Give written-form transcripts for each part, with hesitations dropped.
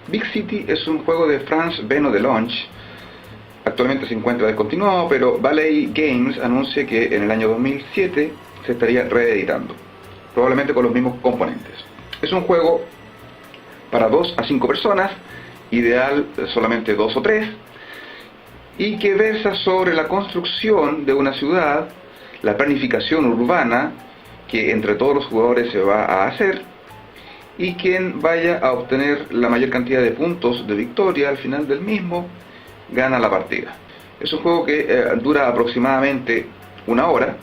Big City es un juego de France Beno Delonge. Actualmente se encuentra descontinuado, pero Ballet Games anuncia que en el año 2007 se estaría reeditando, probablemente con los mismos componentes. Es un juego para 2 a 5 personas, ideal solamente 2 o 3, y que versa sobre la construcción de una ciudad, la planificación urbana que entre todos los jugadores se va a hacer, y quien vaya a obtener la mayor cantidad de puntos de victoria al final del mismo gana la partida. Es un juego que dura aproximadamente 1 hora,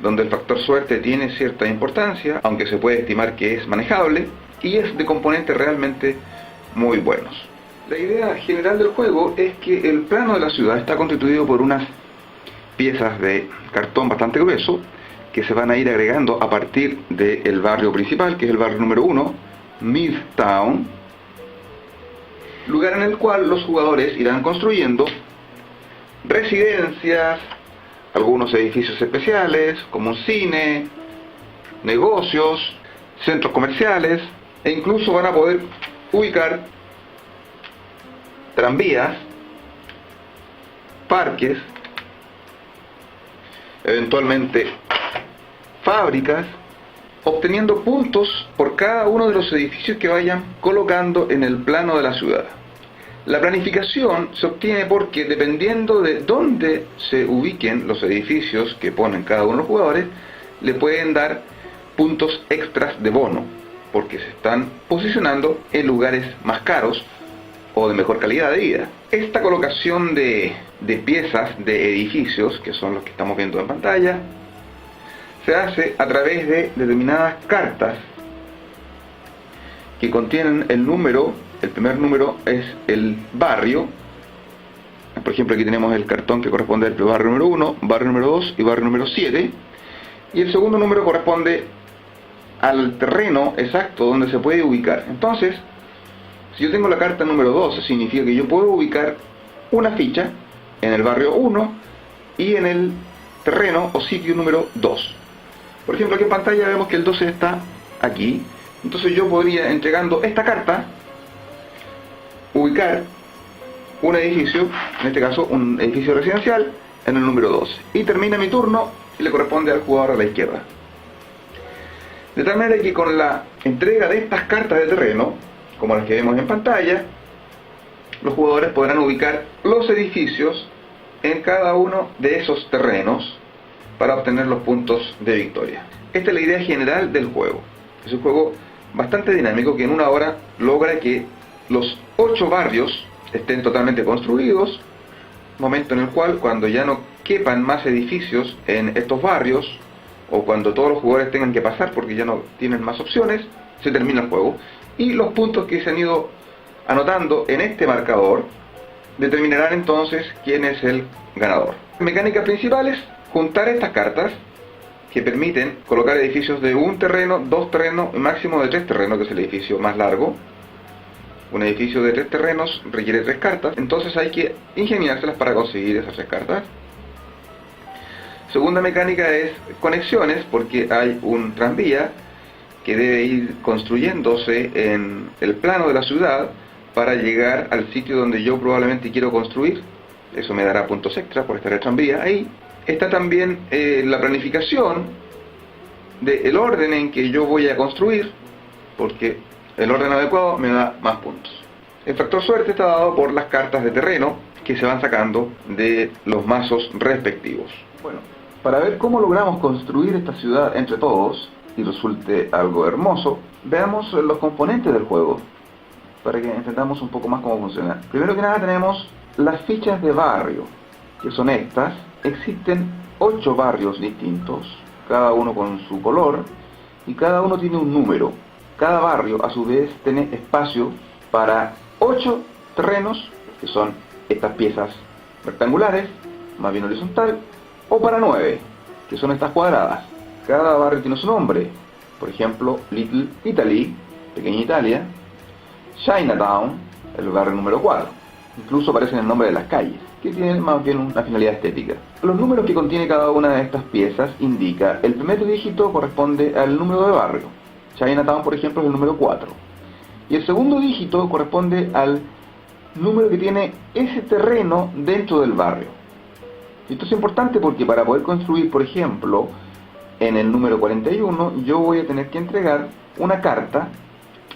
donde el factor suerte tiene cierta importancia, aunque se puede estimar que es manejable, y es de componentes realmente muy buenos. La idea general del juego es que el plano de la ciudad está constituido por unas piezas de cartón bastante grueso que se van a ir agregando a partir del barrio principal, que es el barrio número 1, Midtown, lugar en el cual los jugadores irán construyendo residencias, algunos edificios especiales, como un cine, negocios, centros comerciales, e incluso van a poder ubicar tranvías, parques, eventualmente fábricas, obteniendo puntos por cada uno de los edificios que vayan colocando en el plano de la ciudad. La planificación se obtiene porque, dependiendo de dónde se ubiquen los edificios que ponen cada uno de los jugadores, le pueden dar puntos extras de bono, porque se están posicionando en lugares más caros o de mejor calidad de vida. Esta colocación de piezas de edificios, que son los que estamos viendo en pantalla, se hace a través de determinadas cartas que contienen el número. El primer número es el barrio. Por ejemplo, aquí tenemos el cartón que corresponde al barrio número 1, barrio número 2 y barrio número 7. Y el segundo número corresponde al terreno exacto donde se puede ubicar. Entonces, si yo tengo la carta número 2, significa que yo puedo ubicar una ficha en el barrio 1 y en el terreno o sitio número 2. Por ejemplo, aquí en pantalla vemos que el 12 está aquí. Entonces yo podría, entregando esta carta, ubicar un edificio, en este caso un edificio residencial, en el número 2. Y termina mi turno y le corresponde al jugador a la izquierda. De tal manera que con la entrega de estas cartas de terreno, como las que vemos en pantalla, los jugadores podrán ubicar los edificios en cada uno de esos terrenos para obtener los puntos de victoria. Esta es la idea general del juego. Es un juego bastante dinámico que en 1 hora logra que los 8 barrios estén totalmente construidos, momento en el cual, cuando ya no quepan más edificios en estos barrios, o cuando todos los jugadores tengan que pasar porque ya no tienen más opciones, se termina el juego. Y los puntos que se han ido anotando en este marcador determinarán entonces quién es el ganador. Mecánicas principales: juntar estas cartas que permiten colocar edificios de 1 terreno, 2 terrenos y máximo de 3 terrenos, que es el edificio más largo. Un edificio de 3 terrenos requiere 3 cartas, entonces hay que ingeniárselas para conseguir esas 3 cartas. Segunda mecánica es conexiones, porque hay un tranvía que debe ir construyéndose en el plano de la ciudad para llegar al sitio donde yo probablemente quiero construir. Eso me dará puntos extra por estar el tranvía ahí. Está también la planificación del orden en que yo voy a construir, porque el orden adecuado me da más puntos. El factor suerte está dado por las cartas de terreno que se van sacando de los mazos respectivos. Bueno, para ver cómo logramos construir esta ciudad entre todos y resulte algo hermoso, veamos los componentes del juego para que entendamos un poco más cómo funciona. Primero que nada tenemos las fichas de barrio, que son estas. Existen 8 barrios distintos, cada uno con su color, y cada uno tiene un número. Cada barrio a su vez tiene espacio para 8 terrenos, que son estas piezas rectangulares, más bien horizontal, o para 9, que son estas cuadradas. Cada barrio tiene su nombre. Por ejemplo, Little Italy, Pequeña Italia; Chinatown, el barrio número 4. Incluso aparecen el nombre de las calles, que tienen más bien una finalidad estética. Los números que contiene cada una de estas piezas indica: el primer dígito corresponde al número de barrio. Chinatown, por ejemplo, es el número 4. Y el segundo dígito corresponde al número que tiene ese terreno dentro del barrio. Esto es importante porque para poder construir, por ejemplo, en el número 41, yo voy a tener que entregar una carta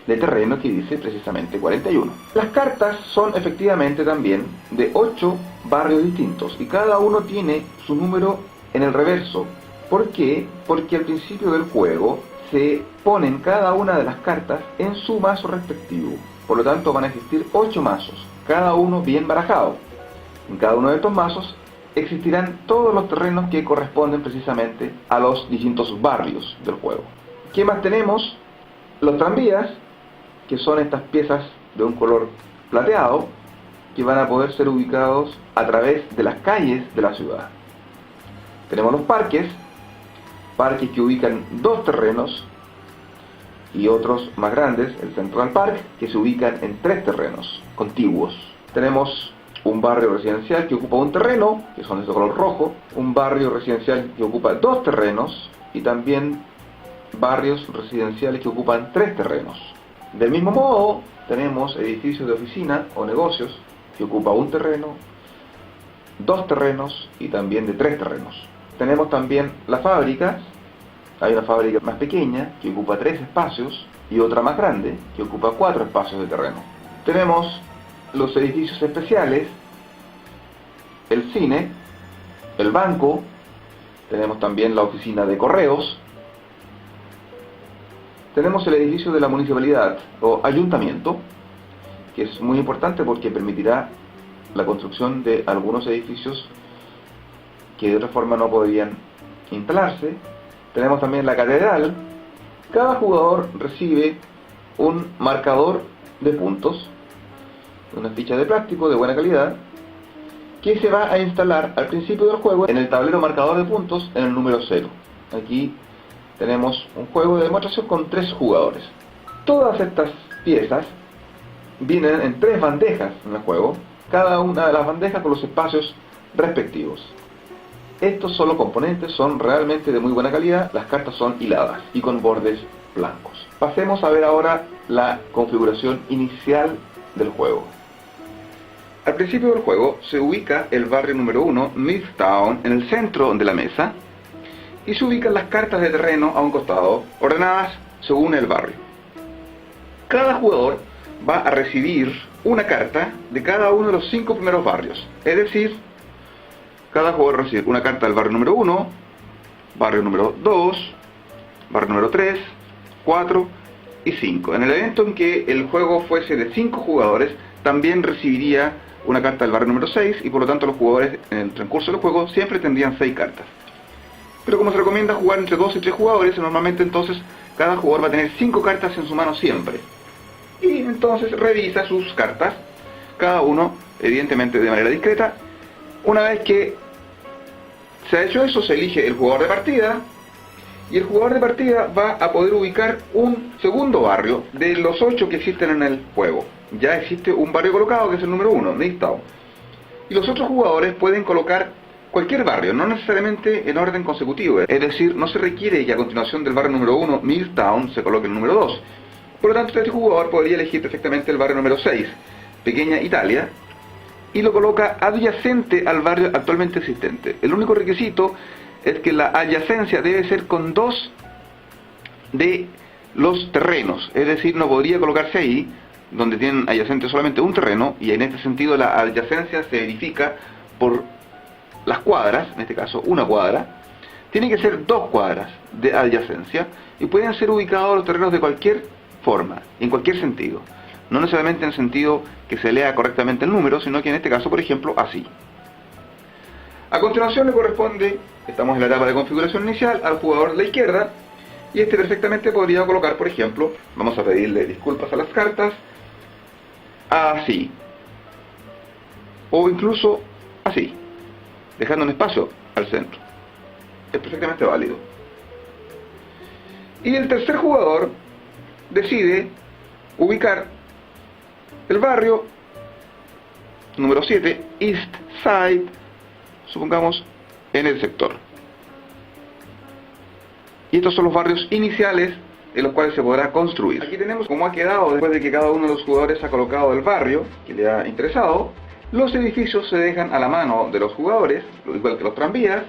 de terreno que dice precisamente 41. Las cartas son efectivamente también de 8 barrios distintos y cada uno tiene su número en el reverso. ¿Por qué? Porque al principio del juego se ponen cada una de las cartas en su mazo respectivo. Por lo tanto van a existir 8 mazos, cada uno bien barajado. En cada uno de estos mazos existirán todos los terrenos que corresponden precisamente a los distintos barrios del juego. ¿Qué más tenemos? Los tranvías, que son estas piezas de un color plateado, que van a poder ser ubicados a través de las calles de la ciudad. Tenemos los parques que ubican 2 terrenos, y otros más grandes, el Central Park, que se ubican en 3 terrenos contiguos. Tenemos un barrio residencial que ocupa un terreno, que son de color rojo, un barrio residencial que ocupa 2 terrenos, y también barrios residenciales que ocupan 3 terrenos. Del mismo modo, tenemos edificios de oficina o negocios que ocupan un terreno, 2 terrenos y también de 3 terrenos. Tenemos también las fábricas. Hay una fábrica más pequeña que ocupa 3 espacios y otra más grande que ocupa 4 espacios de terreno. Tenemos los edificios especiales, el cine, el banco, tenemos también la oficina de correos, tenemos el edificio de la municipalidad o ayuntamiento, que es muy importante porque permitirá la construcción de algunos edificios que de otra forma no podrían instalarse. Tenemos también la catedral. Cada jugador recibe un marcador de puntos, una ficha de plástico de buena calidad, que se va a instalar al principio del juego en el tablero marcador de puntos en el número 0. Aquí tenemos un juego de demostración con 3 jugadores. Todas estas piezas vienen en 3 bandejas en el juego, cada una de las bandejas con los espacios respectivos. Estos solo componentes son realmente de muy buena calidad, las cartas son hiladas y con bordes blancos. Pasemos a ver ahora la configuración inicial del juego. Al principio del juego se ubica el barrio número 1, Midtown, en el centro de la mesa, y se ubican las cartas de terreno a un costado, ordenadas según el barrio. Cada jugador va a recibir una carta de cada uno de los 5 primeros barrios, es decir, cada jugador recibe una carta del barrio número 1, barrio número 2, barrio número 3, 4 y 5. En el evento en que el juego fuese de 5 jugadores, también recibiría una carta del barrio número 6 y por lo tanto los jugadores en el transcurso del juego siempre tendrían 6 cartas. Pero como se recomienda jugar entre 2 y 3 jugadores, normalmente entonces cada jugador va a tener 5 cartas en su mano siempre. Y entonces revisa sus cartas, cada uno evidentemente de manera discreta. Una vez que se ha hecho eso, se elige el jugador de partida, y el jugador de partida va a poder ubicar un segundo barrio de los 8 que existen en el juego. Ya existe un barrio colocado que es el número 1, Midtown. Y los otros jugadores pueden colocar cualquier barrio, no necesariamente en orden consecutivo. Es decir, no se requiere que a continuación del barrio número 1, Midtown, se coloque el número 2. Por lo tanto, este jugador podría elegir perfectamente el barrio número 6, Pequeña Italia, y lo coloca adyacente al barrio actualmente existente. El único requisito es que la adyacencia debe ser con 2 de los terrenos, es decir, no podría colocarse ahí donde tienen adyacente solamente un terreno, y en este sentido la adyacencia se verifica por las cuadras, en este caso una cuadra. Tiene que ser 2 cuadras de adyacencia y pueden ser ubicados los terrenos de cualquier forma, en cualquier sentido. No necesariamente en el sentido que se lea correctamente el número, sino que en este caso, por ejemplo, así. A continuación le corresponde, estamos en la etapa de configuración inicial, al jugador de la izquierda, y este perfectamente podría colocar, por ejemplo, vamos a pedirle disculpas a las cartas, así, o incluso así, dejando un espacio al centro. Es perfectamente válido. Y el tercer jugador decide ubicar el barrio número 7, East Side, supongamos, en el sector. Y estos son los barrios iniciales en los cuales se podrá construir. Aquí tenemos cómo ha quedado después de que cada uno de los jugadores ha colocado el barrio que le ha interesado. Los edificios se dejan a la mano de los jugadores, igual que los tranvías.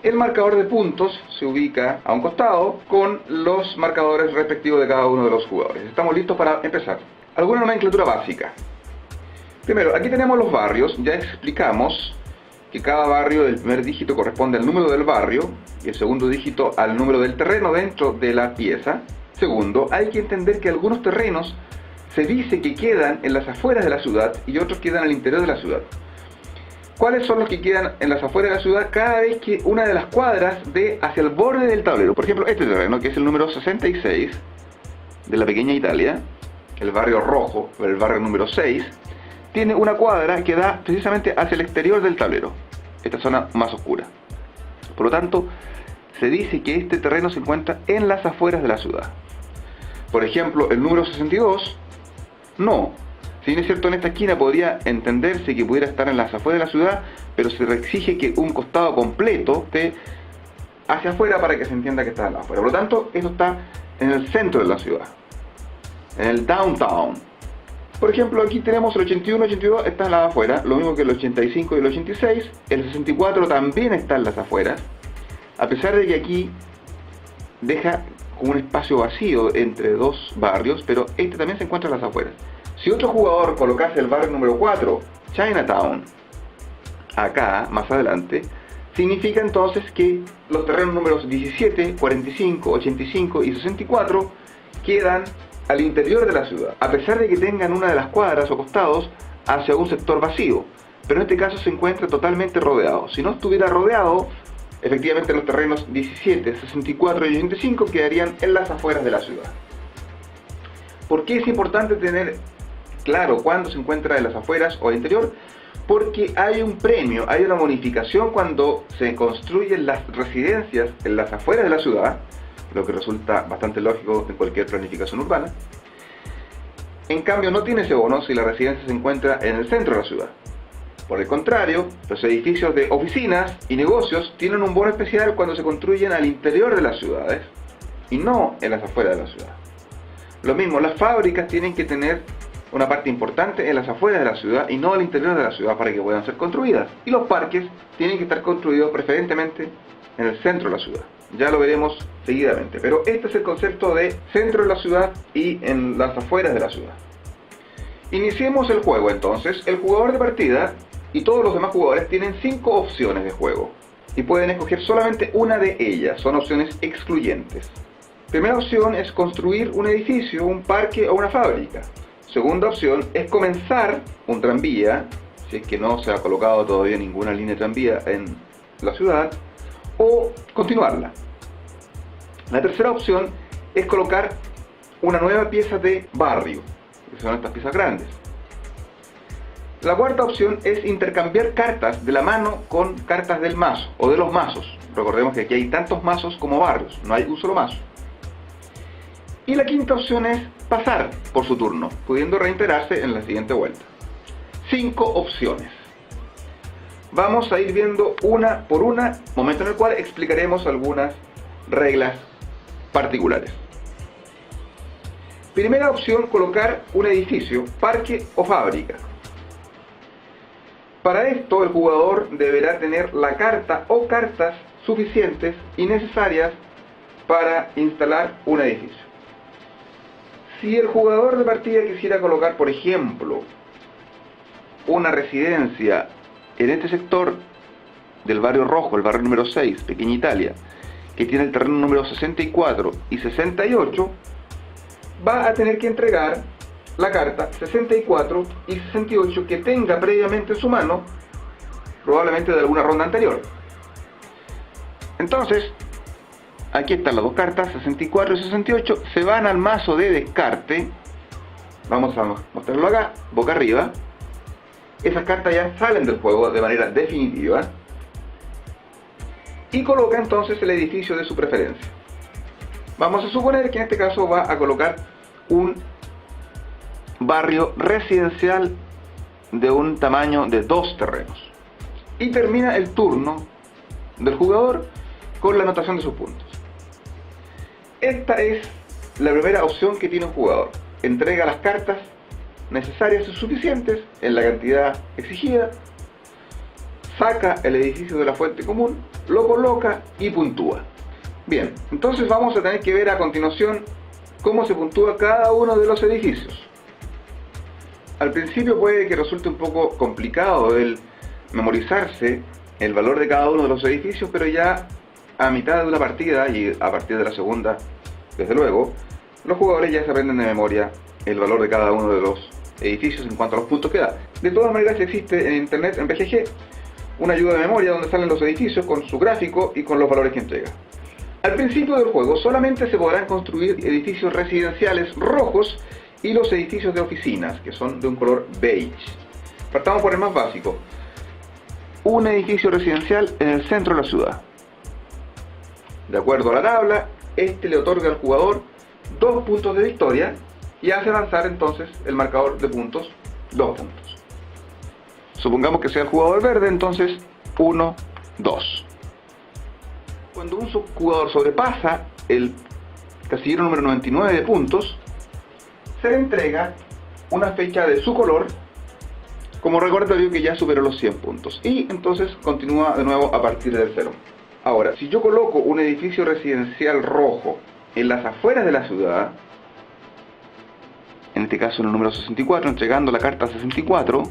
El marcador de puntos se ubica a un costado con los marcadores respectivos de cada uno de los jugadores. Estamos listos para empezar. Alguna nomenclatura básica. Primero, aquí tenemos los barrios. Ya explicamos que cada barrio, el primer dígito corresponde al número del barrio y el segundo dígito al número del terreno dentro de la pieza. Segundo, hay que entender que algunos terrenos se dice que quedan en las afueras de la ciudad y otros quedan al interior de la ciudad. ¿Cuáles son los que quedan en las afueras de la ciudad? Cada vez que una de las cuadras dé hacia el borde del tablero. Por ejemplo, este terreno, que es el número 66 de la pequeña Italia, el barrio rojo, el barrio número 6, tiene una cuadra que da precisamente hacia el exterior del tablero, esta zona más oscura. Por lo tanto, se dice que este terreno se encuentra en las afueras de la ciudad. Por ejemplo, el número 62, no. Si bien es cierto, en esta esquina podría entenderse que pudiera estar en las afueras de la ciudad, pero se exige que un costado completo esté hacia afuera para que se entienda que está en la afuera. Por lo tanto, esto está en el centro de la ciudad, en el downtown. Por ejemplo, aquí tenemos el 81, 82 está en las afueras, lo mismo que el 85 y el 86. El 64 también está en las afueras, a pesar de que aquí deja como un espacio vacío entre dos barrios, pero este también se encuentra en las afueras. Si otro jugador colocase el barrio número 4, Chinatown, acá, más adelante, significa entonces que los terrenos números 17, 45, 85 y 64 quedan al interior de la ciudad, a pesar de que tengan una de las cuadras o costados hacia un sector vacío, pero en este caso se encuentra totalmente rodeado. Si no estuviera rodeado, efectivamente los terrenos 17, 64 y 85 quedarían en las afueras de la ciudad. ¿Por qué es importante tener claro cuándo se encuentra en las afueras o al interior? Porque hay un premio, hay una bonificación cuando se construyen las residencias en las afueras de la ciudad, lo que resulta bastante lógico en cualquier planificación urbana. En cambio, no tiene ese bono si la residencia se encuentra en el centro de la ciudad. Por el contrario, los edificios de oficinas y negocios tienen un bono especial cuando se construyen al interior de las ciudades y no en las afueras de la ciudad. Lo mismo, las fábricas tienen que tener una parte importante en las afueras de la ciudad y no al interior de la ciudad para que puedan ser construidas. Y los parques tienen que estar construidos preferentemente en el centro de la ciudad. Ya lo veremos seguidamente, pero este es el concepto de centro de la ciudad y en las afueras de la ciudad. Iniciemos el juego entonces. El jugador de partida y todos los demás jugadores tienen 5 opciones de juego y pueden escoger solamente una de ellas. Son opciones excluyentes. Primera opción es construir un edificio, un parque o una fábrica. Segunda opción es comenzar un tranvía, si es que no se ha colocado todavía ninguna línea de tranvía en la ciudad, o continuarla. La tercera opción es colocar una nueva pieza de barrio, que son estas piezas grandes. La cuarta opción es intercambiar cartas de la mano con cartas del mazo o de los mazos. Recordemos que aquí hay tantos mazos como barrios, no hay un solo mazo. Y la quinta opción es pasar por su turno, pudiendo reintegrarse en la siguiente vuelta. 5 opciones. Vamos a ir viendo una por una, momento en el cual explicaremos algunas reglas particulares. Primera opción, colocar un edificio, parque o fábrica. Para esto el jugador deberá tener la carta o cartas suficientes y necesarias para instalar un edificio. Si el jugador de partida quisiera colocar, por ejemplo, una residencia en este sector del barrio rojo, el barrio número 6, Pequeña Italia, que tiene el terreno número 64 y 68, va a tener que entregar la carta 64 y 68 que tenga previamente en su mano, probablemente de alguna ronda anterior. Entonces, aquí están las dos cartas, 64 y 68, se van al mazo de descarte. Vamos a mostrarlo acá, boca arriba. Esas cartas ya salen del juego de manera definitiva. Y coloca entonces el edificio de su preferencia. Vamos a suponer que en este caso va a colocar un barrio residencial de un tamaño de 2 terrenos. Y termina el turno del jugador con la anotación de sus puntos. Esta es la primera opción que tiene un jugador. Entrega las cartas necesarias y suficientes en la cantidad exigida, saca el edificio de la fuente común, lo coloca y puntúa. Bien, entonces vamos a tener que ver a continuación cómo se puntúa cada uno de los edificios. Al principio puede que resulte un poco complicado el memorizarse el valor de cada uno de los edificios, pero ya a mitad de una partida y a partir de la segunda, desde luego, los jugadores ya se aprenden de memoria el valor de cada uno de los edificios en cuanto a los puntos que da. De todas maneras existe en internet, en BGG, una ayuda de memoria donde salen los edificios con su gráfico y con los valores que entrega. Al principio del juego solamente se podrán construir edificios residenciales rojos y los edificios de oficinas, que son de un color beige. Partamos por el más básico. Un edificio residencial en el centro de la ciudad. De acuerdo a la tabla, este le otorga al jugador 2 puntos de victoria y hace avanzar entonces el marcador de puntos 2 puntos. Supongamos que sea el jugador verde, entonces 1, 2. Cuando un jugador sobrepasa el casillero número 99 de puntos, se le entrega una fecha de su color como recordatorio que ya superó los 100 puntos y entonces continúa de nuevo a partir del 0. Ahora, si yo coloco un edificio residencial rojo en las afueras de la ciudad, en este caso en el número 64, entregando la carta 64,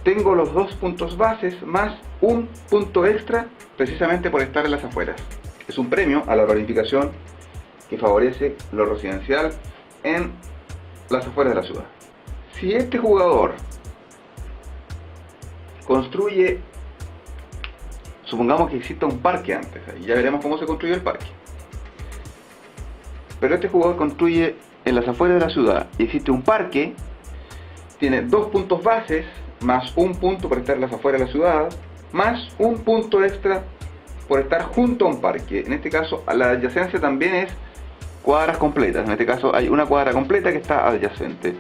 tengo los 2 puntos bases más un punto extra precisamente por estar en las afueras. Es un premio a la planificación que favorece lo residencial en las afueras de la ciudad. Si este jugador construye, supongamos que exista un parque antes, y ya veremos cómo se construye el parque, pero este jugador construye en las afueras de la ciudad y existe un parque, tiene 2 puntos bases más un punto por estar en las afueras de la ciudad, más un punto extra por estar junto a un parque. En este caso la adyacencia también es cuadras completas. En este caso hay una cuadra completa que está adyacente.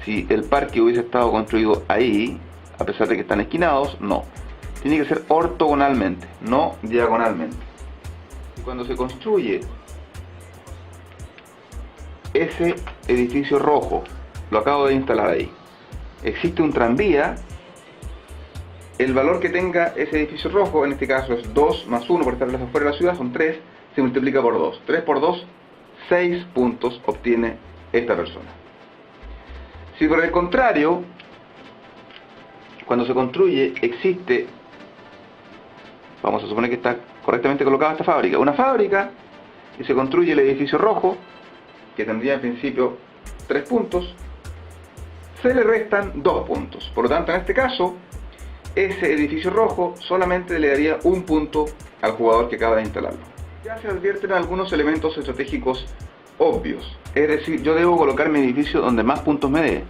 Si el parque hubiese estado construido ahí, a pesar de que están esquinados, no. Tiene que ser ortogonalmente, no diagonalmente. Y cuando se construye ese edificio rojo, lo acabo de instalar ahí, existe un tranvía, el valor que tenga ese edificio rojo, en este caso es 2 más 1 por estar afuera de la ciudad, son 3, se multiplica por 2. 3 por 2, 6 puntos obtiene esta persona. Si por el contrario, cuando se construye, existe, vamos a suponer que está correctamente colocada esta fábrica, una fábrica, y se construye el edificio rojo, que tendría en principio 3 puntos, se le restan 2 puntos. Por lo tanto, en este caso, ese edificio rojo solamente le daría 1 punto al jugador que acaba de instalarlo. Ya se advierten algunos elementos estratégicos obvios. Es decir, yo debo colocar mi edificio donde más puntos me dé.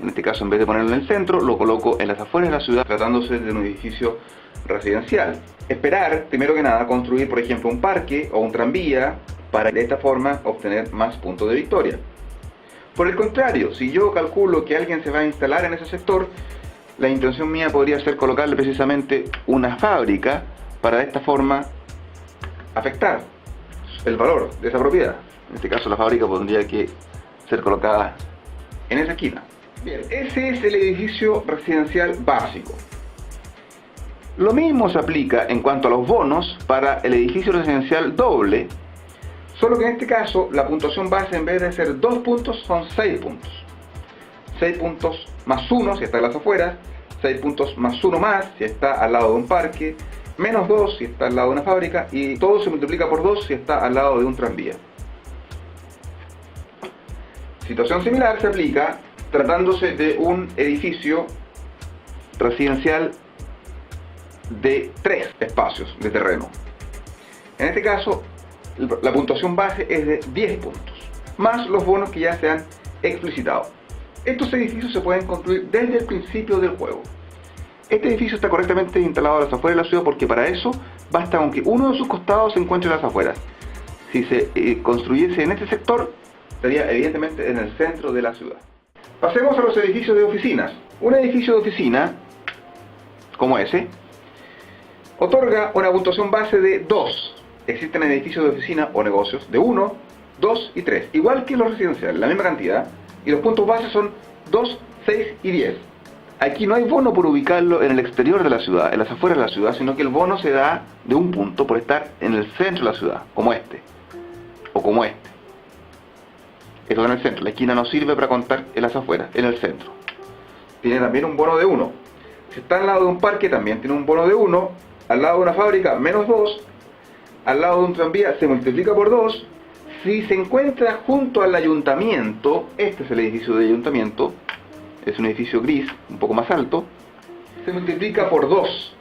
En este caso, en vez de ponerlo en el centro, lo coloco en las afueras de la ciudad, tratándose de un edificio residencial. Esperar, primero que nada, construir, por ejemplo, un parque o un tranvía, para de esta forma obtener más puntos de victoria. Por el contrario, si yo calculo que alguien se va a instalar en ese sector, la intención mía podría ser colocarle precisamente una fábrica para de esta forma afectar el valor de esa propiedad. En este caso la fábrica tendría que ser colocada en esa esquina. Bien, ese es el edificio residencial básico. Lo mismo se aplica en cuanto a los bonos para el edificio residencial doble, solo que en este caso la puntuación base, en vez de ser 2 puntos, son 6 puntos. 6 puntos más 1 si está en las afueras, 6 puntos más 1 más si está al lado de un parque, menos 2 si está al lado de una fábrica, y todo se multiplica por 2 si está al lado de un tranvía. Situación similar se aplica tratándose de un edificio residencial de 3 espacios de terreno. En este caso, la puntuación base es de 10 puntos, más los bonos que ya se han explicitado. Estos edificios se pueden construir desde el principio del juego. Este edificio está correctamente instalado a las afueras de la ciudad porque para eso basta con que uno de sus costados se encuentre en las afueras. Si se construyese en este sector, estaría evidentemente en el centro de la ciudad. Pasemos a los edificios de oficinas. Un edificio de oficina, como ese, otorga una puntuación base de 2. existen edificios de oficina o negocios de 1, 2 y 3, igual que los residenciales, la misma cantidad, y los puntos base son 2, 6 y 10. Aquí no hay bono por ubicarlo en el exterior de la ciudad, en las afueras de la ciudad, sino que el bono se da de un punto por estar en el centro de la ciudad, como este, o como este. Esto en el centro, la esquina no sirve para contar en las afueras, en el centro. Tiene también un bono de 1. Si está al lado de un parque también tiene un bono de 1, al lado de una fábrica menos 2, al lado de un tranvía se multiplica por 2, si se encuentra junto al ayuntamiento, este es el edificio de ayuntamiento, es un edificio gris, un poco más alto, se multiplica por 2.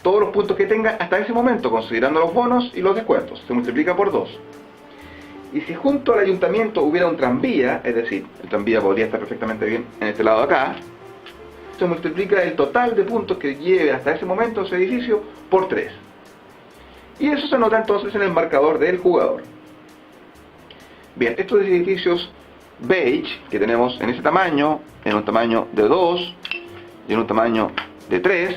Todos los puntos que tenga hasta ese momento, considerando los bonos y los descuentos, se multiplica por 2. Y si junto al ayuntamiento hubiera un tranvía, es decir, el tranvía podría estar perfectamente bien en este lado de acá, se multiplica el total de puntos que lleve hasta ese momento ese edificio por 3. Y eso se nota entonces en el marcador del jugador. Bien, estos edificios beige que tenemos en ese tamaño, en un tamaño de 2 y en un tamaño de 3,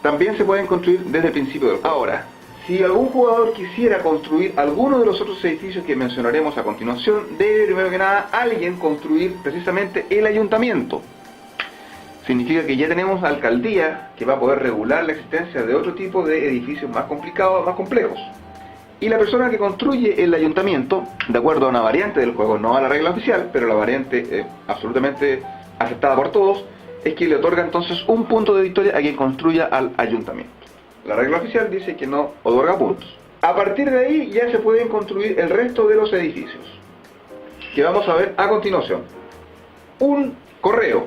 también se pueden construir desde el principio del juego. Ahora, si algún jugador quisiera construir alguno de los otros edificios que mencionaremos a continuación, debe primero que nada alguien construir precisamente el ayuntamiento. Significa que ya tenemos alcaldía que va a poder regular la existencia de otro tipo de edificios más complicados, más complejos. Y la persona que construye el ayuntamiento, de acuerdo a una variante del juego, no a la regla oficial, pero la variante absolutamente aceptada por todos, es que le otorga entonces un punto de victoria a quien construya al ayuntamiento. La regla oficial dice que no otorga puntos. A partir de ahí ya se pueden construir el resto de los edificios, que vamos a ver a continuación. Un correo.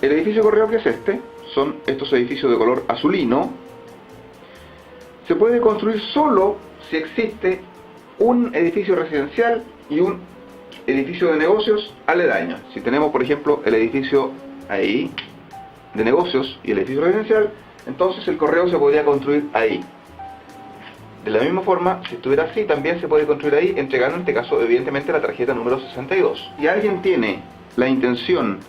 El edificio correo, que es este, son estos edificios de color azulino. Se puede construir solo si existe un edificio residencial y un edificio de negocios aledaños. Si tenemos, por ejemplo, el edificio ahí de negocios y el edificio residencial, entonces el correo se podría construir ahí. De la misma forma, si estuviera así, también se puede construir ahí, entregando en este caso, evidentemente, la tarjeta número 62. Si alguien tiene la intención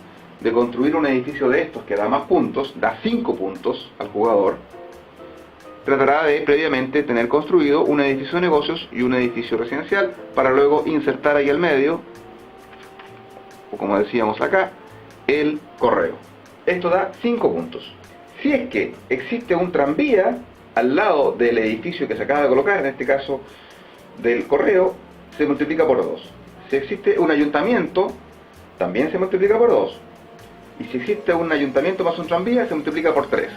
de construir un edificio de estos que da más puntos, da 5 puntos al jugador, tratará de previamente tener construido un edificio de negocios y un edificio residencial para luego insertar ahí al medio, o como decíamos acá, el correo. Esto da 5 puntos. Si es que existe un tranvía al lado del edificio que se acaba de colocar, en este caso del correo, se multiplica por 2. Si existe un ayuntamiento, también se multiplica por 2. Y si existe un ayuntamiento más un tranvía, se multiplica por 3.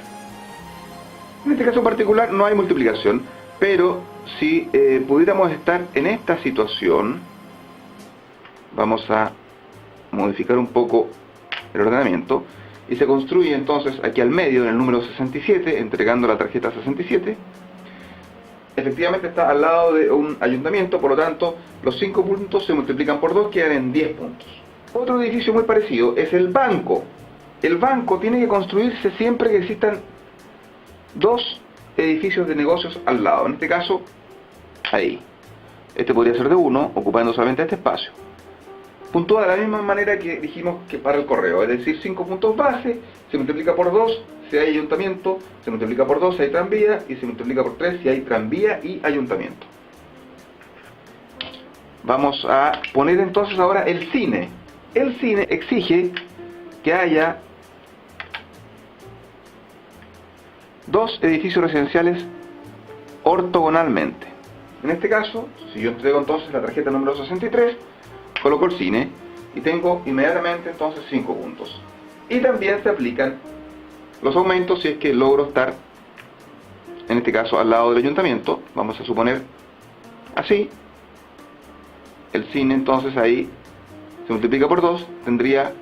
En este caso en particular no hay multiplicación, pero si pudiéramos estar en esta situación, vamos a modificar un poco el ordenamiento, y se construye entonces aquí al medio, en el número 67, entregando la tarjeta 67, efectivamente está al lado de un ayuntamiento, por lo tanto los 5 puntos se multiplican por 2, quedan en 10 puntos. Otro edificio muy parecido es el banco. El banco tiene que construirse siempre que existan 2 edificios de negocios al lado, en este caso ahí. Este podría ser de 1, ocupando solamente este espacio. Puntúa de la misma manera que dijimos que para el correo, es decir, 5 puntos base, se multiplica por 2 si hay ayuntamiento, se multiplica por 2 si hay tranvía, y se multiplica por 3 si hay tranvía y ayuntamiento. Vamos a poner entonces ahora el cine. El cine exige que haya 2 edificios residenciales ortogonalmente. En este caso, si yo entrego entonces la tarjeta número 63, coloco el cine y tengo inmediatamente entonces 5 puntos. Y también se aplican los aumentos si es que logro estar, en este caso, al lado del ayuntamiento. Vamos a suponer así. El cine entonces ahí se multiplica por 2, tendría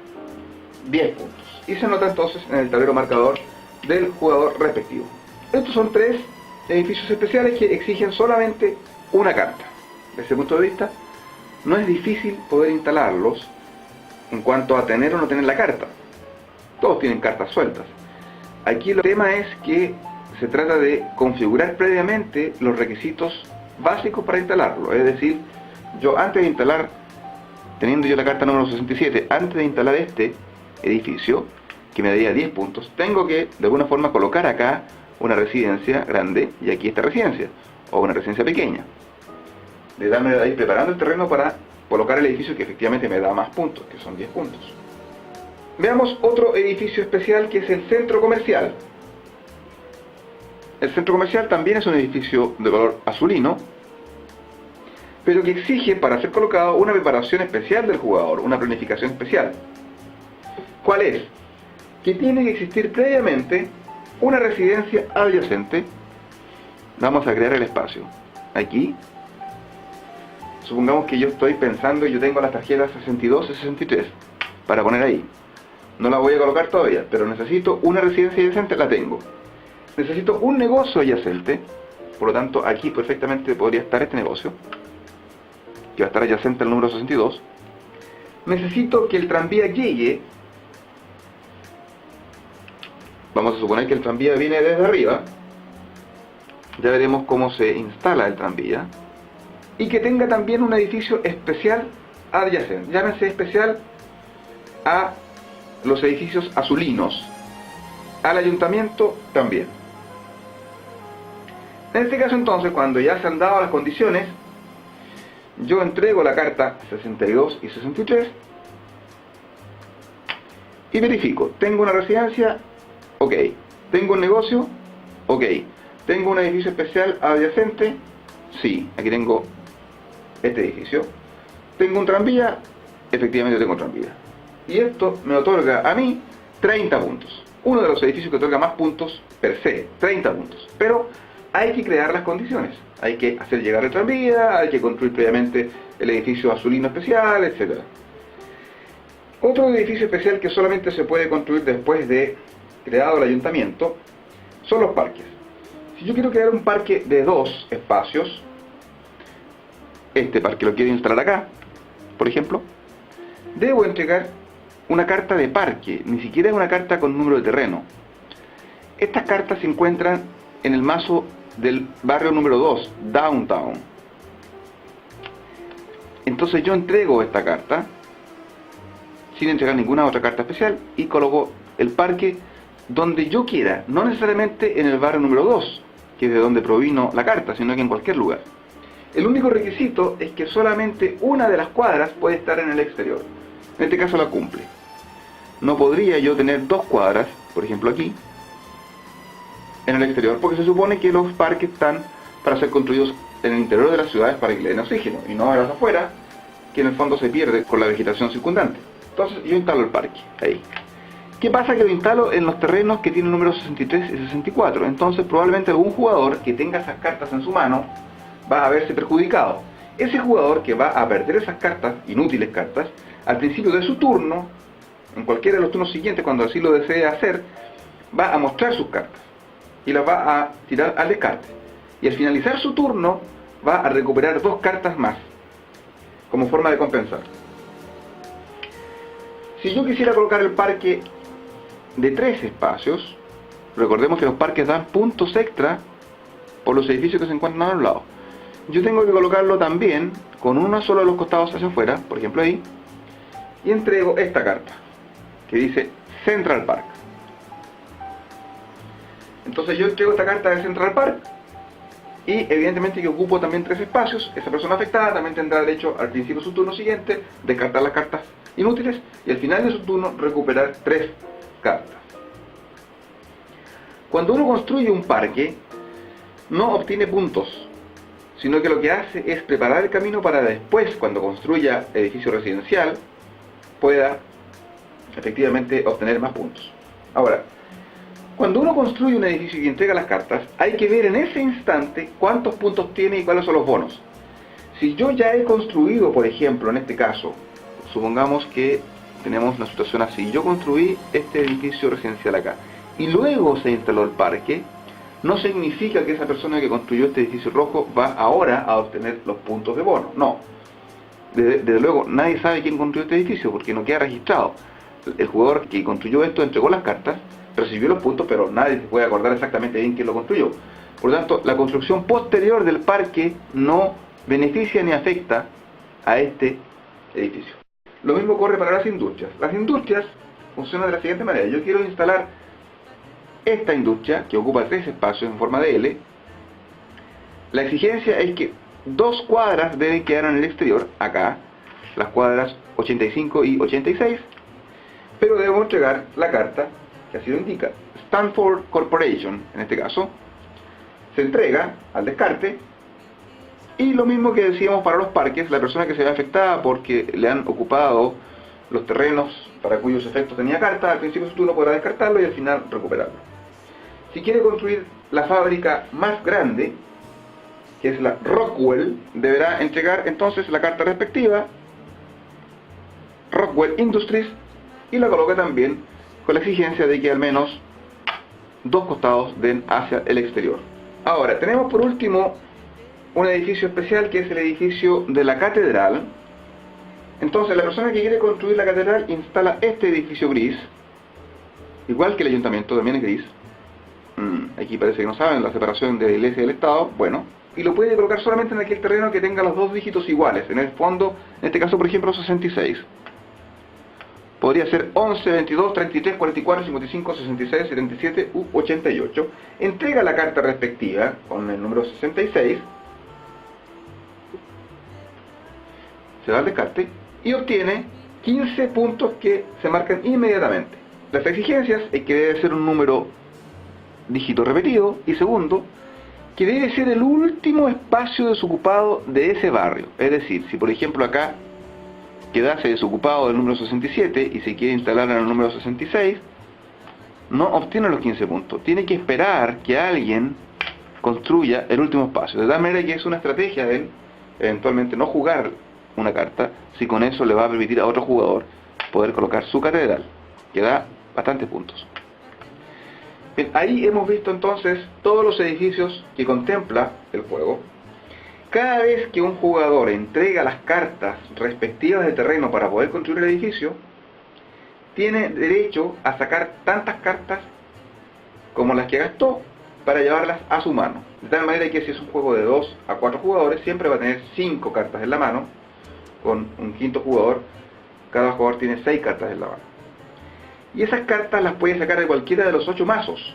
10 puntos. Y se nota entonces en el tablero marcador del jugador respectivo. Estos son 3 edificios especiales que exigen solamente una carta. Desde ese punto de vista, no es difícil poder instalarlos en cuanto a tener o no tener la carta. Todos tienen cartas sueltas. Aquí el tema es que se trata de configurar previamente los requisitos básicos para instalarlo. Es decir, yo antes de instalar, teniendo yo la carta número 67, antes de instalar este edificio, que me daría 10 puntos, tengo que de alguna forma colocar acá una residencia grande y aquí esta residencia, o una residencia pequeña. De tal manera de ir preparando el terreno para colocar el edificio que efectivamente me da más puntos, que son 10 puntos. Veamos otro edificio especial que es el centro comercial. El centro comercial también es un edificio de color azulino, pero que exige para ser colocado una preparación especial del jugador, una planificación especial. ¿Cuál es? Que tiene que existir previamente una residencia adyacente. Vamos a crear el espacio. Aquí, supongamos que yo estoy pensando y yo tengo las tarjetas 62 y 63 para poner ahí. No la voy a colocar todavía, pero necesito una residencia adyacente, la tengo. Necesito un negocio adyacente, por lo tanto aquí perfectamente podría estar este negocio, que va a estar adyacente al número 62. Necesito que el tranvía llegue. Vamos a suponer que el tranvía viene desde arriba. Ya veremos cómo se instala el tranvía. Y que tenga también un edificio especial adyacente. Llámense especial a los edificios azulinos. Al ayuntamiento también. En este caso entonces, cuando ya se han dado las condiciones, yo entrego la carta 62 y 63 y verifico. ¿Tengo una residencia? Ok. ¿Tengo un negocio? Ok. ¿Tengo un edificio especial adyacente? Sí. Aquí tengo este edificio. ¿Tengo un tranvía? Efectivamente tengo un tranvía. Y esto me otorga a mí 30 puntos. Uno de los edificios que otorga más puntos per se, 30 puntos. Pero hay que crear las condiciones. Hay que hacer llegar el tranvía, hay que construir previamente el edificio azulino especial, etc. Otro edificio especial que solamente se puede construir después de creado el ayuntamiento son los parques. Si yo quiero crear un parque de 2 espacios, este parque lo quiero instalar acá, por ejemplo, debo entregar una carta de parque, ni siquiera es una carta con número de terreno. Estas cartas se encuentran en el mazo del barrio número 2, Downtown. Entonces yo entrego esta carta sin entregar ninguna otra carta especial y coloco el parque donde yo quiera, no necesariamente en el barrio número 2, que es de donde provino la carta, sino que en cualquier lugar. El único requisito es que solamente una de las cuadras puede estar en el exterior. En este caso la cumple. No podría yo tener 2 cuadras, por ejemplo aquí, en el exterior, porque se supone que los parques están para ser construidos en el interior de las ciudades para que le den oxígeno, y no a las afueras, que en el fondo se pierde con la vegetación circundante. Entonces yo instalo el parque, ahí. ¿Qué pasa? Que lo instalo en los terrenos que tienen números 63 y 64, entonces probablemente algún jugador que tenga esas cartas en su mano va a verse perjudicado. Ese jugador que va a perder esas cartas, inútiles cartas, al principio de su turno, en cualquiera de los turnos siguientes, cuando así lo desee hacer, va a mostrar sus cartas y las va a tirar al descarte, y al finalizar su turno va a recuperar 2 cartas más como forma de compensar. Si yo quisiera colocar el parque de 3 espacios, recordemos que los parques dan puntos extra por los edificios que se encuentran a los lados. Yo tengo que colocarlo también con uno solo de los costados hacia afuera, por ejemplo ahí, y entrego esta carta que dice Central Park. Entonces yo entrego esta carta de Central Park y evidentemente que ocupo también 3 espacios. Esa persona afectada también tendrá derecho al principio de su turno siguiente descartar las cartas inútiles y al final de su turno recuperar 3 cartas. Cuando uno construye un parque no obtiene puntos, sino que lo que hace es preparar el camino para después, cuando construya edificio residencial, pueda efectivamente obtener más puntos. Ahora, cuando uno construye un edificio y entrega las cartas, hay que ver en ese instante cuántos puntos tiene y cuáles son los bonos. Si yo ya he construido, por ejemplo, en este caso, supongamos que tenemos una situación así, yo construí este edificio residencial acá, y luego se instaló el parque, no significa que esa persona que construyó este edificio rojo va ahora a obtener los puntos de bono, no. Desde luego, nadie sabe quién construyó este edificio, porque no queda registrado. El jugador que construyó esto entregó las cartas, recibió los puntos, pero nadie se puede acordar exactamente bien quién lo construyó. Por lo tanto, la construcción posterior del parque no beneficia ni afecta a este edificio. Lo mismo ocurre para las industrias. Las industrias funcionan de la siguiente manera. Yo quiero instalar esta industria, que ocupa 3 espacios en forma de L, la exigencia es que 2 cuadras deben quedar en el exterior, acá, las cuadras 85 y 86, pero debemos entregar la carta que así lo indica. Stanford Corporation, en este caso, se entrega al descarte, y lo mismo que decíamos para los parques, la persona que se ve afectada porque le han ocupado los terrenos para cuyos efectos tenía carta, al principio tú no podrás descartarlo y al final recuperarlo. Si quiere construir la fábrica más grande, que es la Rockwell, deberá entregar entonces la carta respectiva, Rockwell Industries, y la coloca también con la exigencia de que al menos 2 costados den hacia el exterior. Ahora, tenemos por último un edificio especial que es el edificio de la catedral. Entonces la persona que quiere construir la catedral instala este edificio gris, igual que el ayuntamiento también es gris. Aquí parece que no saben la separación de la iglesia y del Estado. Bueno, y lo puede colocar solamente en aquel terreno que tenga los 2 dígitos iguales, en el fondo, en este caso por ejemplo 66. Podría ser 11, 22, 33, 44, 55, 66, 77 u 88. Entrega la carta respectiva con el número 66, se da el descarte y obtiene 15 puntos que se marcan inmediatamente. Las exigencias es que debe ser un número dígito repetido, y segundo, que debe ser el último espacio desocupado de ese barrio. Es decir, si por ejemplo acá quedase desocupado el número 67 y se quiere instalar en el número 66, no obtiene los 15 puntos. Tiene que esperar que alguien construya el último espacio. De tal manera que es una estrategia de él eventualmente no jugar una carta, si con eso le va a permitir a otro jugador poder colocar su catedral, que da bastantes puntos. Bien, ahí hemos visto entonces todos los edificios que contempla el juego. Cada vez que un jugador entrega las cartas respectivas de terreno para poder construir el edificio, tiene derecho a sacar tantas cartas como las que gastó para llevarlas a su mano. De tal manera que si es un juego de 2 a 4 jugadores, siempre va a tener 5 cartas en la mano. Con un quinto jugador, cada jugador tiene 6 cartas en la mano. Y esas cartas las puede sacar de cualquiera de los 8 mazos,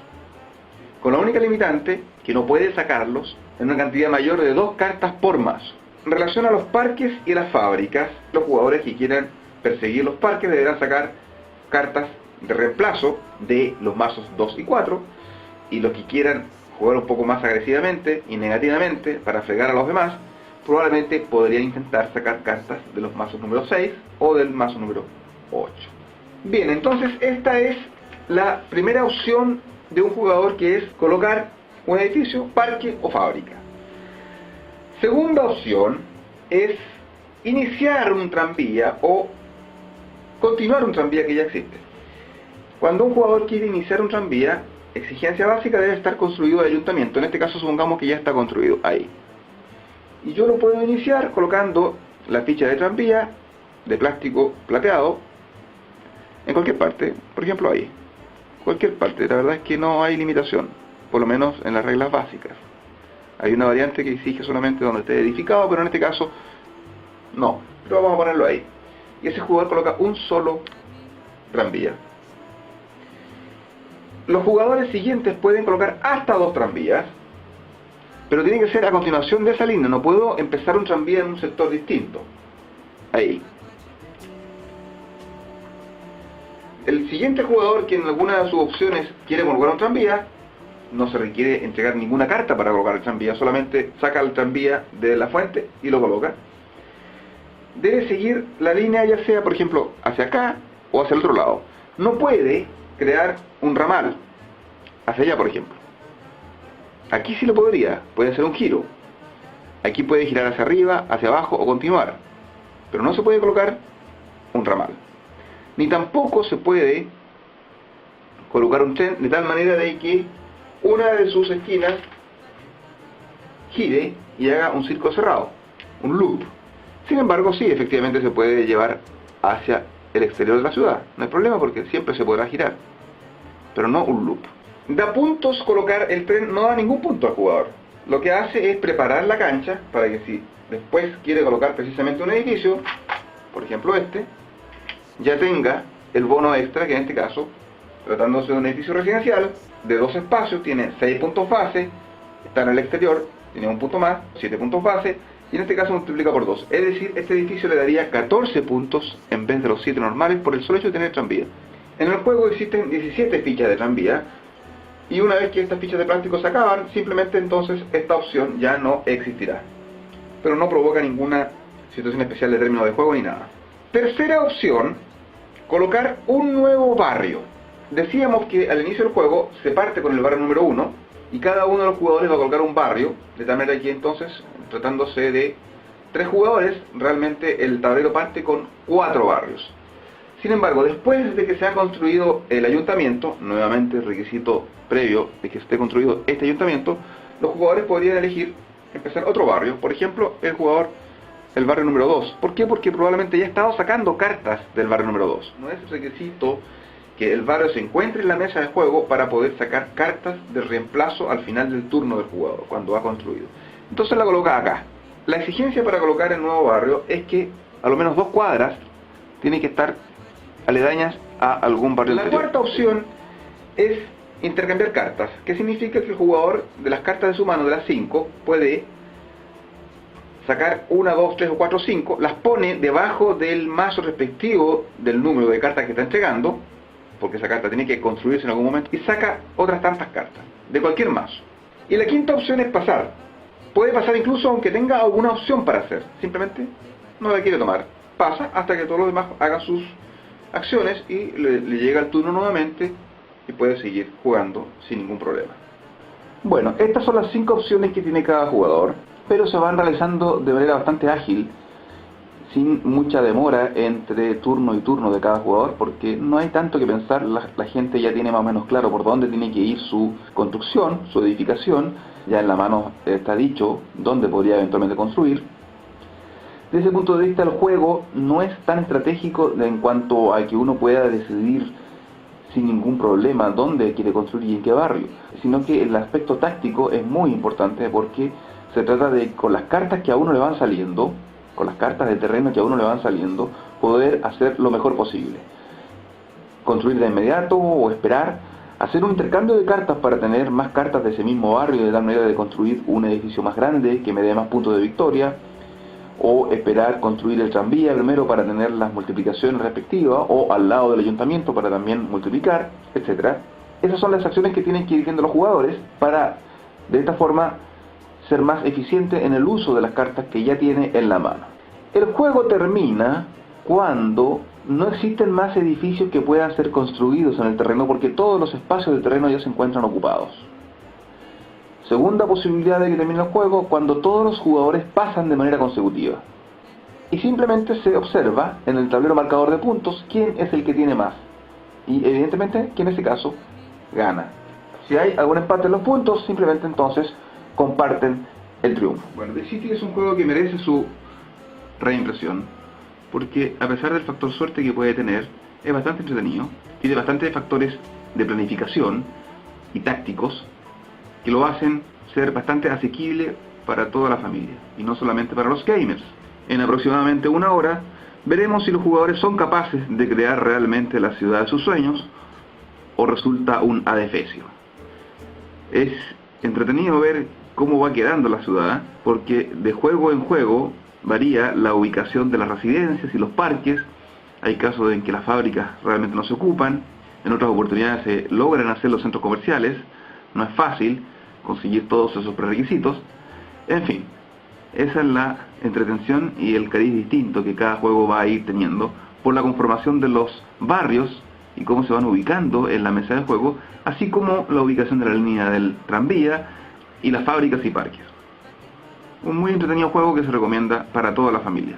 con la única limitante que no puede sacarlos en una cantidad mayor de 2 cartas por mazo. En relación a los parques y las fábricas, los jugadores que quieran perseguir los parques deberán sacar cartas de reemplazo de los mazos 2 y 4, y los que quieran jugar un poco más agresivamente y negativamente para fregar a los demás, probablemente podrían intentar sacar cartas de los mazos número 6 o del mazo número 8. Bien, entonces esta es la primera opción de un jugador, que es colocar un edificio, parque o fábrica. Segunda opción es iniciar un tranvía o continuar un tranvía que ya existe. Cuando un jugador quiere iniciar un tranvía, exigencia básica, debe estar construido el ayuntamiento. En este caso supongamos que ya está construido ahí. Y yo lo puedo iniciar colocando la ficha de tranvía de plástico plateado en cualquier parte, por ejemplo ahí. Cualquier parte, la verdad es que no hay limitación, por lo menos en las reglas básicas. Hay una variante que exige solamente donde esté edificado, pero en este caso no, pero vamos a ponerlo ahí. Y ese jugador coloca un solo tranvía. Los jugadores siguientes pueden colocar hasta 2 tranvías, pero tiene que ser a continuación de esa línea. No puedo empezar un tranvía en un sector distinto. Ahí. El siguiente jugador que en alguna de sus opciones quiere colocar un tranvía, no se requiere entregar ninguna carta para colocar el tranvía, solamente saca el tranvía de la fuente y lo coloca. Debe seguir la línea, ya sea por ejemplo hacia acá o hacia el otro lado. No puede crear un ramal hacia allá, por ejemplo. Aquí sí lo podría, puede hacer un giro. Aquí puede girar hacia arriba, hacia abajo o continuar, pero no se puede colocar un ramal. Ni tampoco se puede colocar un tren de tal manera de que una de sus esquinas gire y haga un círculo cerrado, un loop. Sin embargo, sí, efectivamente se puede llevar hacia el exterior de la ciudad. No hay problema porque siempre se podrá girar, pero no un loop. Da puntos colocar el tren, no da ningún punto al jugador. Lo que hace es preparar la cancha para que si después quiere colocar precisamente un edificio, por ejemplo este, ya tenga el bono extra, que en este caso, tratándose de un edificio residencial, de 2 espacios, tiene 6 puntos base, está en el exterior, tiene un punto más, 7 puntos base, y en este caso multiplica por 2. Es decir, este edificio le daría 14 puntos en vez de los 7 normales por el solo hecho de tener tranvía. En el juego existen 17 fichas de tranvía, y una vez que estas fichas de plástico se acaban, simplemente entonces esta opción ya no existirá. Pero no provoca ninguna situación especial de término de juego ni nada. Tercera opción, colocar un nuevo barrio. Decíamos que al inicio del juego se parte con el barrio número 1 y cada uno de los jugadores va a colocar un barrio, de tal manera que entonces, tratándose de 3 jugadores, realmente el tablero parte con 4 barrios. Sin embargo, después de que se ha construido el ayuntamiento, nuevamente requisito previo de que esté construido este ayuntamiento, los jugadores podrían elegir empezar otro barrio, por ejemplo, el barrio número 2. ¿Por qué? Porque probablemente ya ha estado sacando cartas del barrio número 2. No es requisito que el barrio se encuentre en la mesa de juego para poder sacar cartas de reemplazo al final del turno del jugador, cuando ha construido. Entonces la coloca acá. La exigencia para colocar el nuevo barrio es que a lo menos 2 cuadras tienen que estar aledañas a algún barrio anterior. La cuarta opción es intercambiar cartas, que significa que el jugador de las cartas de su mano, de las 5, puede sacar 1, 2, 3 o 4, 5, las pone debajo del mazo respectivo del número de cartas que está entregando, porque esa carta tiene que construirse en algún momento, y saca otras tantas cartas, de cualquier mazo. Y la quinta opción es pasar. Puede pasar incluso aunque tenga alguna opción para hacer, simplemente no la quiere tomar. Pasa hasta que todos los demás hagan sus acciones y le llega el turno nuevamente y puede seguir jugando sin ningún problema. Bueno, estas son las 5 opciones que tiene cada jugador, pero se van realizando de manera bastante ágil, sin mucha demora entre turno y turno de cada jugador, porque no hay tanto que pensar. La gente ya tiene más o menos claro por dónde tiene que ir su construcción, su edificación, ya en la mano está dicho dónde podría eventualmente construir. Desde ese punto de vista, el juego no es tan estratégico en cuanto a que uno pueda decidir sin ningún problema dónde quiere construir y en qué barrio, sino que el aspecto táctico es muy importante, porque se trata de, con las cartas que a uno le van saliendo, con las cartas de terreno que a uno le van saliendo, poder hacer lo mejor posible. Construir de inmediato o esperar, hacer un intercambio de cartas para tener más cartas de ese mismo barrio, de tal manera de construir un edificio más grande que me dé más puntos de victoria, o esperar construir el tranvía primero para tener las multiplicaciones respectivas, o al lado del ayuntamiento para también multiplicar, etc. Esas son las acciones que tienen que ir viendo los jugadores para, de esta forma, ser más eficiente en el uso de las cartas que ya tiene en la mano. El juego termina cuando no existen más edificios que puedan ser construidos en el terreno, porque todos los espacios del terreno ya se encuentran ocupados. Segunda posibilidad de que termine el juego, cuando todos los jugadores pasan de manera consecutiva. Y simplemente se observa en el tablero marcador de puntos quién es el que tiene más. Y evidentemente, que en ese caso, gana. Si hay algún empate en los puntos, simplemente entonces comparten el triunfo. Bueno, The City es un juego que merece su reimpresión, porque a pesar del factor suerte que puede tener, es bastante entretenido, tiene bastantes factores de planificación y tácticos que lo hacen ser bastante asequible para toda la familia, y no solamente para los gamers. En aproximadamente 1 hora, veremos si los jugadores son capaces de crear realmente la ciudad de sus sueños, o resulta un adefesio. Es entretenido ver cómo va quedando la ciudad, porque de juego en juego varía la ubicación de las residencias y los parques. Hay casos en que las fábricas realmente no se ocupan, en otras oportunidades se logran hacer los centros comerciales, no es fácil conseguir todos esos prerequisitos. En fin, esa es la entretención y el cariz distinto que cada juego va a ir teniendo por la conformación de los barrios y cómo se van ubicando en la mesa de juego, así como la ubicación de la línea del tranvía y las fábricas y parques. Un muy entretenido juego que se recomienda para toda la familia.